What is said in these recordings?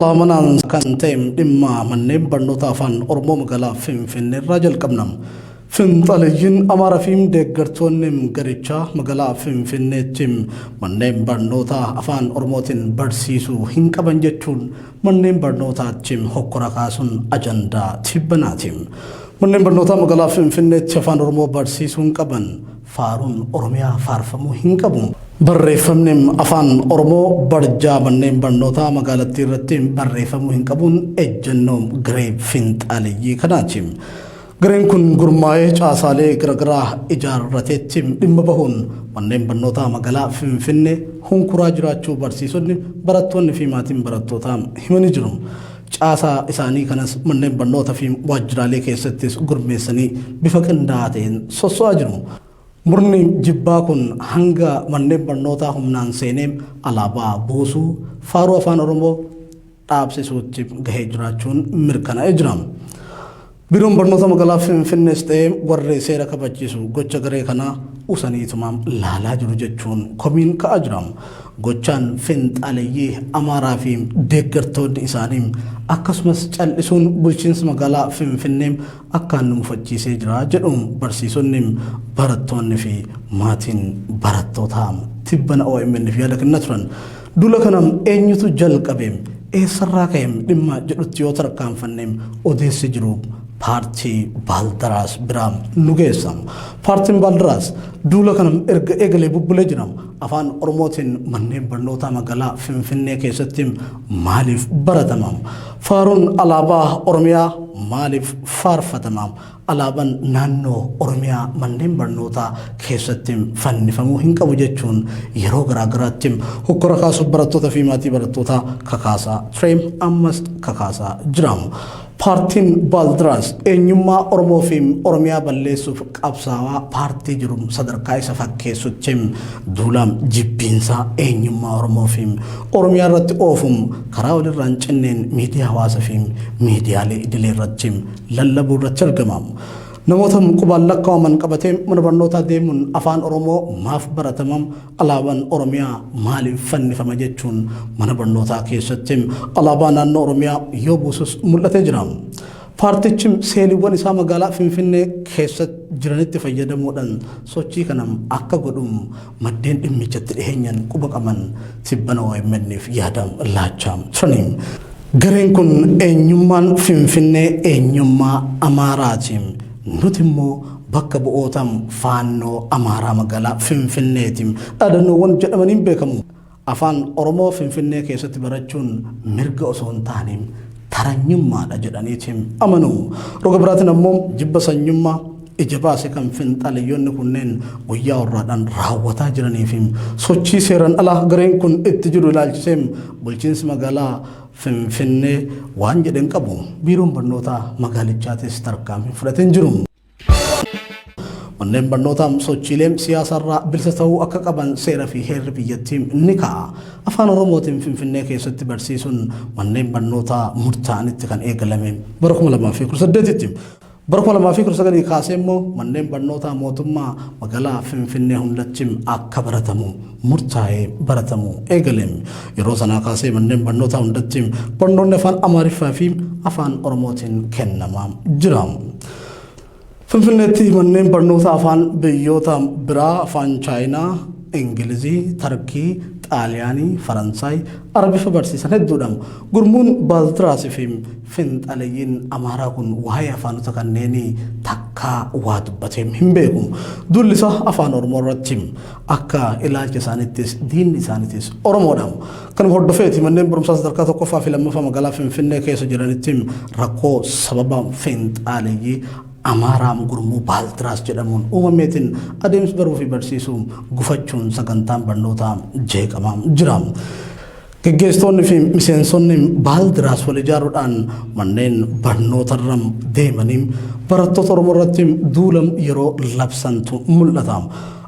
Lamanan kan tem dimma mannem barnoota afaan Oromoo magaalaa Finfinneerraa jalqabnam. Finxalayyiin Amaara fi deeggartoonni garichaa magaalaa Finfinneetti manneen barnoota afaan Oromootiin barsiisuu hin qaban jechuun manneen barnootaatti hokkora kaasuun ajandaa tibbanaati. Manneen barnootaa magaalaa Finfinneetti afaan Oromoo barsiisuu hin qaban faaruun Oromiyaa faarfamuu hin qabu. Barreeffamni afaan Oromoo barjaa manneen barnootaa magaalattii irratti barreeffamuu hin qabuun ejjennoo garee finxaaleyyii kanaati. Gareen kun gurmaa'ee caasaalee garaagaraa ijaarrateetti dhimma bahuun manneen barnootaa magaalaa Finfinnee hunkuraa jiraachuu barsiisonni barattoonni fi maatiin barattootaa himanii jiru. Caasaa isaanii kanas manneen barnootaa fi waajjiraalee keessattis gurmeessanii bifa qindaa'aa ta'een sosso'aa jiru. Murni jibbaa kun hanga manneen barnootaa humnaan seenee alaabaa buusuu faaruu afaan Oromoo dhaabsisuutti gahee jiraachuun mirkanaa'ee jira. Biiroon barnoota magaalaa Finfinnees ta'ee warri seera kabachiisu gocha garee kanaa usaniitumaan laalaa jiru jechuun komiin ka'aa jira. Gochaan finxaaleyyii Amaaraa fi deeggartoonni isaanii akkasumas cal'isuun bulchiinsa magaalaa Finfinnee akkaan nu mufachiisee jira jedhuun barsiisonni barattoonni fi maatiin barattootaa tibbana OMN fi yaada kennaa turan. Duula kanam eenyutu jalqabe eessarraa ka'e dhimma jedhutti yoo tarkaanfanne odeessi jiru. Paartii Baaldaraas biraan nu geessam. Paartiin Baaldaraas duula kanam erga eegalee bubbulee jiram afaan Oromootiin manneen barnootaa magaalaa Finfinnee keessatti maaliif baratamam? Faaruun alaabaa Oromiyaa maaliif faarfatamaam? Alaabaan naannoo Oromiyaa manneen barnootaa keessatti fannifamuu hin qabu jechuun yeroo garaagaraatti hokkora kaasuuf barattoota fi maatii barattootaa kakaasaa tureem ammas kakaasaa jiraam. Paartiin Baaldaraas eenyummaa Oromoo fi Oromiyaa balleessuuf qabsaawaa paartii jiru sadarkaa isa fakkeessutti duulaam jibbiinsaa eenyummaa Oromoo fi Oromiyaa irratti oofuun karaa walirraan cinneen miidiyaa hawaasaa fi miidiyaalee idilee irratti lallabuu irratti argama. Namoota qubaan lakkaa'aman qabatee mana barnootaa deemuun afaan Oromoo maaf baratamam alaabaan Oromiyaa maaliif fannifama jechuun mana barnootaa keessatti alaabaa naannoo Oromiyaa yoo buusus mul'atee jira. Paartichi seeliiwwan isaa magaalaa Finfinnee keessatti jiranitti fayyadamuudhaan sochii kanam akka godhuun maddeen dhimmichatti dhiheenyan quba qaban tibbana OMN'f yaada laachaa turani. Gareen kun eenyummaan Finfinnee eenyummaa Amaaraati. Nuti immoo bakka bu'ootam faannoo Amaaraa magaalaa Finfinneeti dhaadannoowwan jedhamaniin beekamu. Afaan Oromoo Finfinnee keessatti barachuun mirga osoo hin taane taranyummaadha jedhaniitiin amanu. Roga biraatiin ammoo jibba sanyummaa ija baase kan finxaaleeyyoonni kunneen guyyaa warraadhaan raawwataa jiranii fi sochii seeran alaa gareen kun itti jiru ilaalchisee bulchiinsi magaalaa Finfinnee waan jedhan qabu biiroon barnootaa magaalichaatis tarkaanfii fudhatee jiru. Manneen barnootaa sochiilee siyaasarraa bilisa ta'uu akka qaban seera fi heerri biyyattii ni kaa'a. Afaan Oromootiin Finfinnee keessatti barsiisuun manneen barnootaa murtaa'anitti kan eegalame bara 2018tti. Bara 2019 kaasee immoo manneen barnootaa mootummaa magaalaa Finfinnee hundatti akka baratamu murtaa'ee baratamu eegaleem. Yeroo sanaa kaasee manneen barnootaa hundatti barnoonni afaan Amaariffaa fi afaan Oromootiin kennamaa jira. Finfinneetti manneen barnootaa afaan biyyoota biraa afaan Chaayinaa, Ingilizii, Tarkii, Xaaliyaanii, Faransaay, Arabifa barsiisan hedduudha. Gurmuun Baaldaraas fi finxaaleeyyiin Amaaraa kun waa'ee afaanota kanneenii takkaa waa dubbatee hin beeku. Duulli isaa afaan Oromoo irratti akka ilaalcha isaaniittis diinni isaaniittis Oromoodha. Kan hordofeeti manneen barumsaa sadarkaa tokkoffaa fi lammaffaa magaalaa Finfinnee keessa jiranitti rakkoo sababa finxaaleeyyii Amaaraam gurmuu Baaldaraas jedhamuun uumameetiin adeemsa baruu fi barsiisuu gufachuun sagantaan barnootaa jeeqamaa jira. Gaggeessitoonni fi miseensonni Baaldaraas wal ijaaruudhaan manneen barnootarra deemanii barattoota Oromoo irratti duulam yeroo labsantu mul'ata.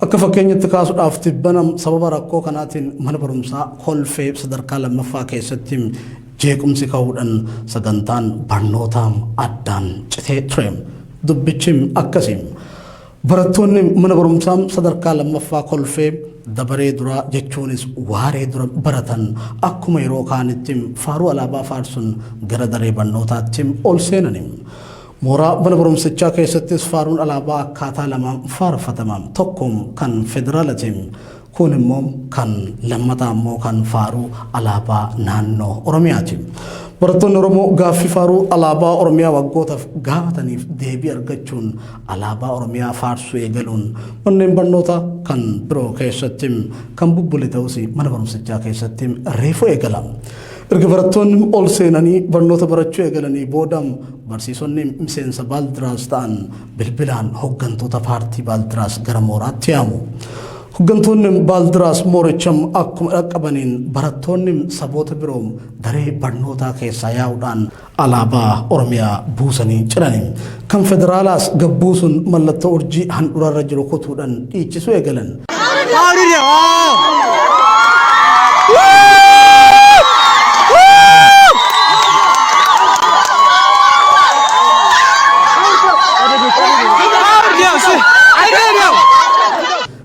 Akka fakkeenyatti kaasuudhaaf tibbana sababa rakkoo kanaatiin mana barumsaa Kolfee sadarkaa lammaffaa keessatti jeequmsi ka'uudhaan sagantaan barnootaa addaan citee ture. Dubbichi akkasiin barattoonni mana barumsaa sadarkaa lammaffaa Kolfee dabaree dura jechuunis waaree dura baratan akkuma yeroo kaanitti faaruu alaabaa faarsuun gara daree barnootaatti ol seenani. Mooraa mana barumsichaa keessattis faaruun alaabaa akkaataa lamaan faarfataman tokko kan federaalaatiin kun immoo kan lammataa immoo kan faaruu alaabaa naannoo Oromiyaati. Barattoonni Oromoo gaaffii faaruu alaabaa Oromiyaa waggootaaf gaafataniif deebii argachuun alaabaa Oromiyaa faarsuu eegaluun manneen barnootaa kan biroo keessatti kan bubbule ta'us mana barumsichaa keessatti reefu eegala. Erga barattoonni ol seenanii barnoota barachuu eegalanii booda barsiisonni miseensa Baaldiraas ta'an bilbilaan hooggantoota paartii Baaldiraas gara mooraatti yaamu. Hooggantoonni Baaldiraas mooricham akkuma dhaqqabaniin barattoonni saboota biroo daree barnootaa keessaa yaa'uudhaan alaabaa Oromiyaa buusanii cirani. Kan federaalaas gabbuusuun mallattoo urjii handhuurarra jiru kutuudhaan dhiichisuu eegalan.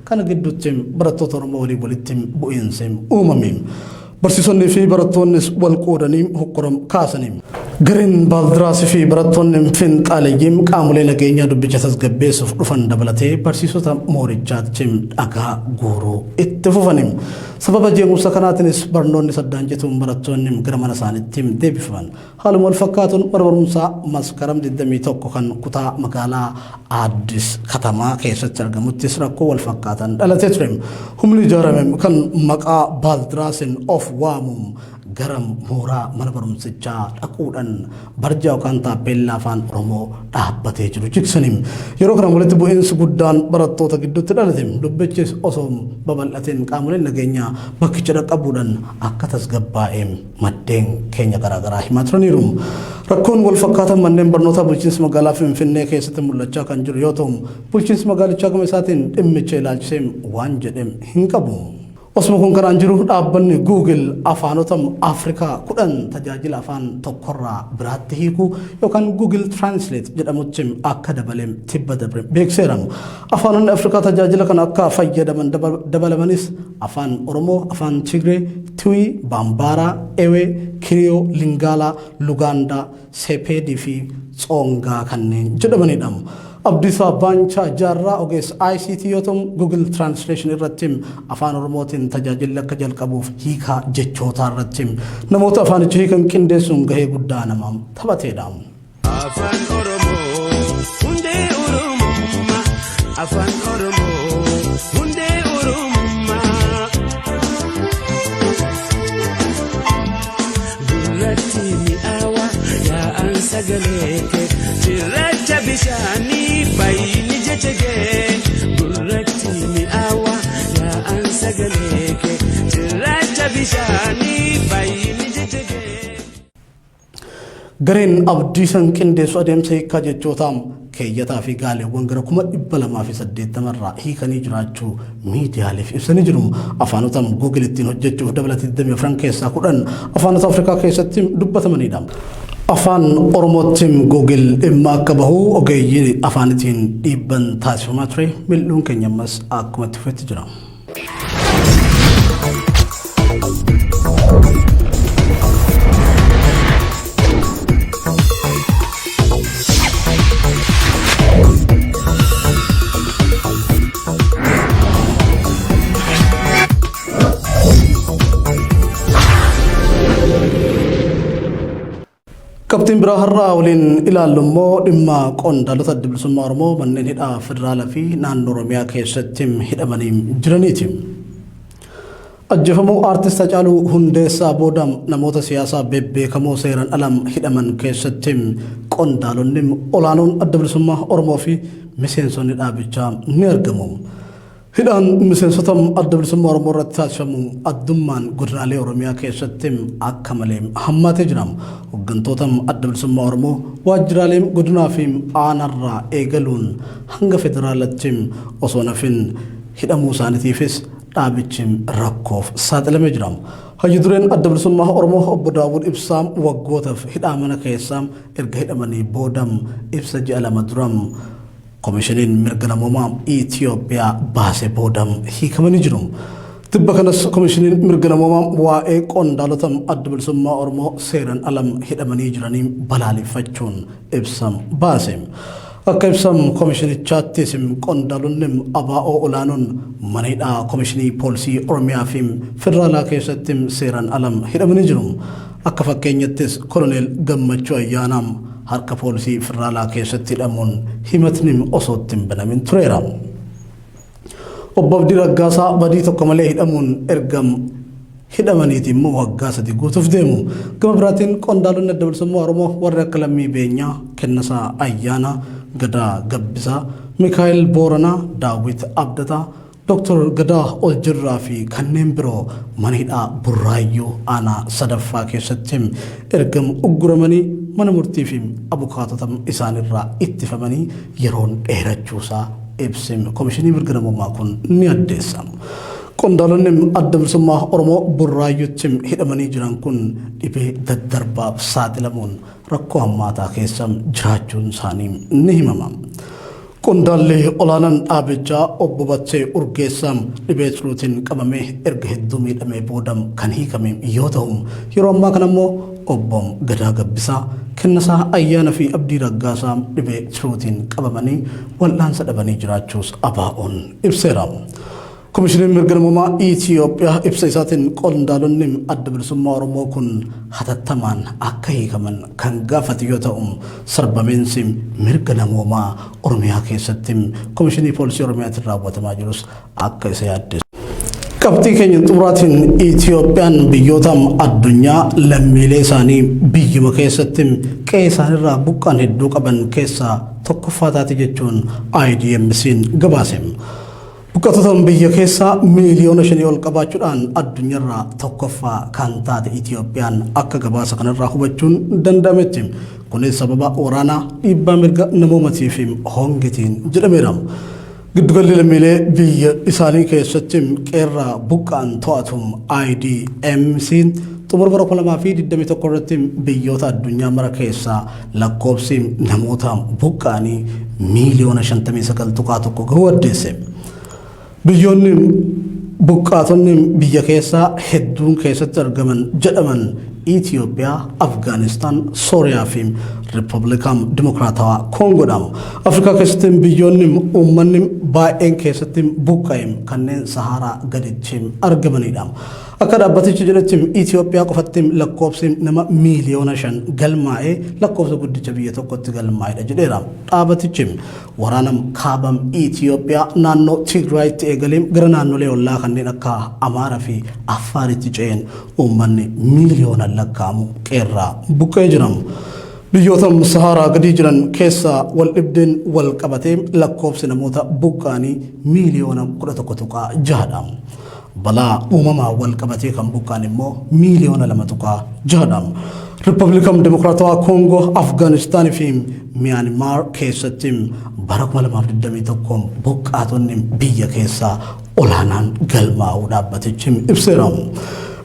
Kana gidduutti barattoota Oromoo walitti bu'iinsi uumame. Barsiisonni fi barattoonnis wal qoodanii hokkoram kaasanii. Gareen Baaldiraas fi barattoonni finxaaleeyyiin qaamolee nageenyaa dubbicha tasgabbeessuuf dhufan dabalatee barsiisota moorichaatti dhagaa guuruu itti fufani. Sababa jeequmsa kanaatiinis barnoonni saddaan cituun barattoonni gara mana isaaniitti deebifaman. Haaluma wal fakkaatuun mana barumsaa Maskaram 21 kan kutaa magaalaa Addis Katamaa keessatti argamuttis rakkoo wal fakkaatan dhalatee ture. Humni ijaarame kan maqaa Baaldiraasiin of waamuun gara mooraa mana barumsichaa dhaquudhaan barjaa yookaan taappellaa afaan Oromoo dhaabbatee jiru jigsaniin yeroo kana walitti bu'iinsi guddaan barattoota gidduutti dhalate. Dubbichis osoo babal'ateen qaamoleen nageenyaa bakkicha dhaqqabuudhaan akka tasgabbaa'ee maddeen keenya garaagaraa himaa turaniiru. Rakkoon wal fakkaatan manneen barnootaa bulchiinsa magaalaa Finfinnee keessatti mul'achaa kan jiru yoo ta'u bulchiinsi magaalichaa gama isaatiin dhimmicha ilaalchisee waan jedhe hin qabu. Osuma kun kanaan jiru dhaabbanni Google afaanota Afrikaa 10 tajaajila afaan tokkorraa biraatti hiikuu yookaan Google Translate jedhamutti akka dabalee tibba dabre beekseera. Afaanonni Afrikaa tajaajila kana akka fayyadaman dabalamanis afaan Oromoo, afaan Tigree, Tiwi, Bambaaraa, Ewee, Kiriyoo, Lingaalaa, Lugaandaa, Sepeedii fi Tsongaa kanneen jedhamanidha. Abdiisaa Baanchaa Jaarraa ogeessa ICT yoo ta'u Google Translation irratti afaan Oromootiin tajaajilli akka jalqabuuf hiikaa jechootaa irratti namoota afaanicha hiikan qindeessuun gahee guddaa namaaf taphateedha. Afaan Oromoo hundee Oromummaa afaan Oromoo hundee Oromummaa gurratti mi'aawa yaa'an sagalee kee cirracha bishaanii. Bayini jechege gurratti mi'aawa yaa'an sagalee kee cirracha bishaanii bayini jechege. Gareen abdiisan qindeessu adeemsa hiikaa jechootaan keeyyataa fi gaaleewwan gara 280 irraa hiikanii jiraachuu miidiyaaleef ibsanii jiru. Afaanota Google ittiin hojjechuuf dabalatee 24 keessaa 10 afaanota Afrikaa keessatti dubbatamanidha. Afaan Oromootiin Google dhimma akka bahu ogeeyyiin afaanitiin dhiibban taasifamaa ture. Mil'uun keenya ammas akkuma itti fufetti jira. Kabtiin biraa har'aa waliin ilaallu immoo dhimma qondaalota adda bilisummaa Oromoo manneen hidhaa federaalaa fi naannoo Oromiyaa keessatti hidhamanii jiraniiti. Ajjeefamuu aartist Hacaaluu Hundeessaa booda namoota siyaasaa bebbeekamoo seeraan alam hidhaman keessatti qondaalonni olaanoon adda bilisummaa Oromoo fi miseensonni dhaabichaa ni argamu. Hidhaan miseensota adda bilisummaa Oromoo irratti taasifamu addummaan godinaalee Oromiyaa keessatti akka malee hammaatee jira. Hooggantoota adda bilisummaa Oromoo waajjiraalee godinaa fi aanarraa eegaluun hanga federaalaatti osoo nafin hidhamuu isaaniitiifis dhaabichi rakkoof saaxilamee jira. Hayyu dureen adda bilisummaa Oromoo obbo Daawud Ibsaa waggootaaf hidhaa mana keessaa erga hidhamanii booda ibsa ji'a lama dura komishiniin mirga namoomaa Itoophiyaa baase boodam hiikamanii jiru. Tibba kanas komishiniin mirga namoomaa waa'ee qondaalota adda bilisummaa Oromoo seeran alam hidhamanii jiranii balaaleffachuun ibsa baase. Akka ibsam komishinichaattis qondaalonni abaa'oo olaanoon mana hidhaa komishinii poolisii Oromiyaa fi federaalaa keessatti seeran alam hidhamanii jiru. Akka fakkeenyattis koloneel Gammachuu Ayyaanaam harka poolisii federaalaa keessatti hidhamuun himatni osoo ittiin banamin tureera. Obbo Abdii Raggaasaa badii tokko malee hidhamuun ergam hidhamaniiti immoo waggaa 3 guutuuf deemu. Gama biraatiin qondaalonni adda bilisummaa Oromoo warri akka Lammii Beenyaa, Kennasaa Ayyaanaa, Gadaa Gabbisaa, Mikaa'el Booranaa, Daawit Abdataa, Dr. Gadaa Oljirraa fi kanneen biroo mana hidhaa Burraayyuu aanaa sadaffaa keessatti ergam ugguramanii mana murtii fi abukaatota isaanirraa ittifamanii yeroon dheerachuusaa ibsim komishinii mirga namoomaa kun ni addeessa. Qondaalonni adda bilisummaa Oromoo Burraayyuutti hidhamanii jiran kun dhibee daddarbaaf saaxilamuun rakkoo hammaataa keessa jiraachuun isaanii ni himama. Qondaalli olaanaan dhaabichaa obbo Battee Urgeessaa dhibee xiruutiin qabamee erga hedduu miidhamee boodam kan hiikame yoo ta'u, yeroo ammaa kana immoo obbo Gadaa Gabbisaa, Kennasaa Ayyaanaa fi Abdii Raggaasaa dhibee xiruutiin qabamanii wal'aansa dhabanii jiraachuus abaa'oon ibseera. Komishiniin mirga namoomaa Itoophiyaa ibsa isaatiin qondaalonni adda bilisummaa Oromoo kun hatattamaan akka hiikaman kan gaafate yoo ta'u, sarbamiinsi mirga namoomaa Oromiyaa keessatti komishinii poolisii Oromiyaatti raawwatamaa jirus akka isa yaaddeessu. Qabxii keenya xumuraatiin Itoophiyaan biyyoota addunyaa lammiilee isaanii biyyuma keessatti qe'ee isaanirraa buqqaan hedduu qaban keessaa tokkoffaa taate jechuun IDMC'n gabaase. Buqqaatota biyya keessaa miliyoona 5 ol qabaachuudhaan addunyaarraa tokkoffaa kan taate Itoophiyaan akka gabaasa kanarraa hubachuun danda'ametti. Kunis sababa waraanaa dhiibbaa mirga namoomaatii fi hongeetiin jedhameera. Giddugalli lammiilee biyya isaanii keessatti qeerraa buqqaan to'atu IDMC'n xumura bara 2021 irratti biyyoota addunyaa mara keessaa lakkoofsi namoota buqqaanii miliyoona 59.1 gahuu addeesse. Biyyoonni buqqaatonni biyya keessaa hedduun keessatti argaman jedhaman Itoophiyaa, Afgaanistaan, Sooriyaa fi Riippaabilikaan Dimokiraatawaa Koongoodha. Afrikaa keessatti biyyoonni uummanni baay'een keessatti buqqa'e kanneen Saharaa gaditti argamanidha. Akka dhaabbatichi jedhetti Itoophiyaa qofatti lakkoofsi nama miliyoona 5 galmaa'ee lakkoofsa guddicha biyya tokkotti galmaa'edha jedheera. Dhaabbatichi waraana kaabam Itoophiyaa naannoo Tigraayitti eegalee gara naannolee ollaa kanneen akka Amaaraa fi Affaaritti ce'een uummanni miliyoona lakkaa'amu qeerraa buqqa'ee jiramu. Biyyoota Saharaa gadi jiran keessaa wal dhibdeen wal qabatee lakkoofsi namoota buqqaanii miliyoona 11.6dha. Balaa uumamaa wal qabatee kan buqqaan immoo miliyoona 2.6dha. Riippaabilikaan Dimokiraatawaa Koongoo, Afgaanistaan fi Miyaanmaar keessatti bara 2021 buqqaatonni biyya keessaa olaanaan galmaa'uu dhaabbatichi ibseera.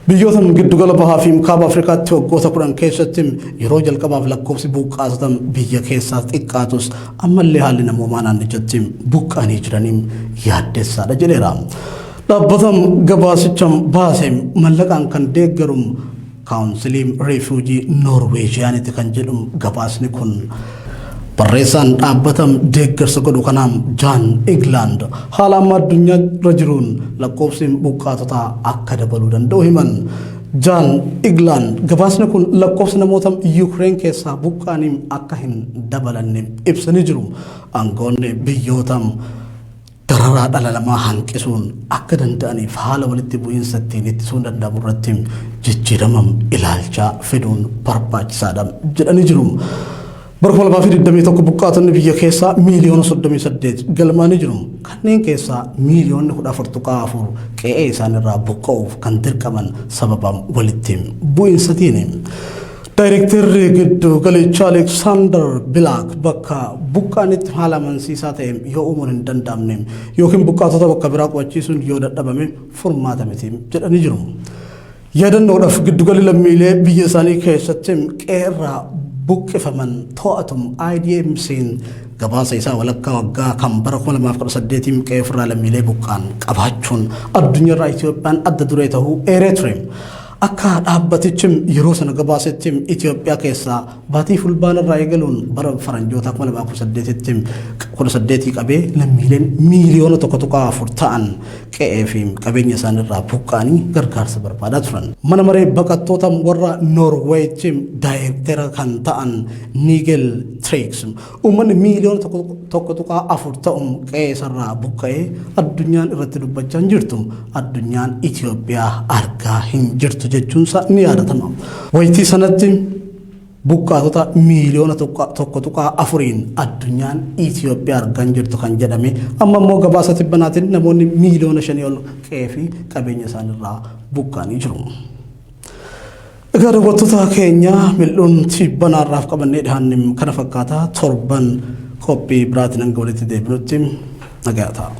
Biyyoota giddugala bahaa fi kaaba Afrikaatti waggoota 10 keessatti yeroo jalqabaaf lakkoofsi buqqaatota biyya keessaa xiqqaatus ammallee haalli namoomaa naannichatti buqqaanii jiraniin yaaddessaadha jedheera. Dhaabbataan gabaasicha baase mallaqaan kan deeggaru kaawunsiliin reefuujii Noorweejiyaanitti kan jedhu gabaasni kun barreessaan dhaabbataan deeggarsa godhu kanaan Jaan Iglaand haala amma addunyaa irra jiruun lakkoofsi buqqaatotaa akka dabaluu danda'u himan. Jaan Iglaand gabaasni kun lakkoofsi namoota Yuukireen keessaa buqqaanii akka hin dabalanne ibsanii jiru. Aangoonni biyyoota dararaa dhala namaa hanqisuun akka danda'aniif haala walitti bu'iinsa ittiin ittisuun danda'amu irratti jijjiirama ilaalchaa fiduun barbaachisaadha jedhanii jiru. Bara 2021 buqqaatonni biyya keessaa miliyoona 38 galmaa'anii jiru. Kanneen keessaa miliyoonni 14.4 qe'ee isaanirraa buqqa'uuf kan dirqaman sababa walitti bu'iinsatiin. Daayirektarri giddu galeecha Aleksaandar Bilaak bakka buqqaanitti haala amansiisaa ta'e yoo uumuun hin danda'amne yookiin buqqaatota bakka biraa qubachiisuun yoo dadhabame furmaata miti jedhanii jiru. Yaadannoodhaaf giddugalli lammiilee biyya isaanii keessatti qeerraa buqqifaman to'atum IDMC'n gabaasa isaa walakkaa waggaa kan bara 2018 qe'ee ofirraa lammiilee buqqaan qabaachuun addunyaarraa Itoophiyaan adda duree ta'uu eeree ture. Akka dhaabbatichim yeroo sana gabaasettim Itoophiyaa keessaa baatii fulbaanarraa eegaluun bara faranjoota 2018 qabee lammiileen miiliyoona 1.4 ta'an qe'ee fi qabeenya isaaniirraa buqqaanii gargaarsa barbaadaa turan. Mana maree baqattoota warra Noorweeytiin daayirektara kan ta'an Nigel Trix uummanni miiliyoona 1.4 ta'uun qe'ee isaarraa buqqa'ee addunyaan irratti dubbachaa hin jirtu. Addunyaan Itoophiyaa argaa hin jirtu jechuunsa ni yaadatama. Wayitii sanatti buqqaatota miiliyoona 1.4 addunyaan Itoophiyaa argaa hin jirtu kan jedhame amma immoo gabaasa tibbanaatiin namoonni miiliyoona 5 ol qe'ee fi qabeenya isaaniirraa buqqaanii jiru. Egaa daawwattoota keenya mil'uun tibbanaarraaf qabannee dhiyaanne kana fakkaata torban qophii biraatiin hanga walitti deebinutti nagaa ta'a.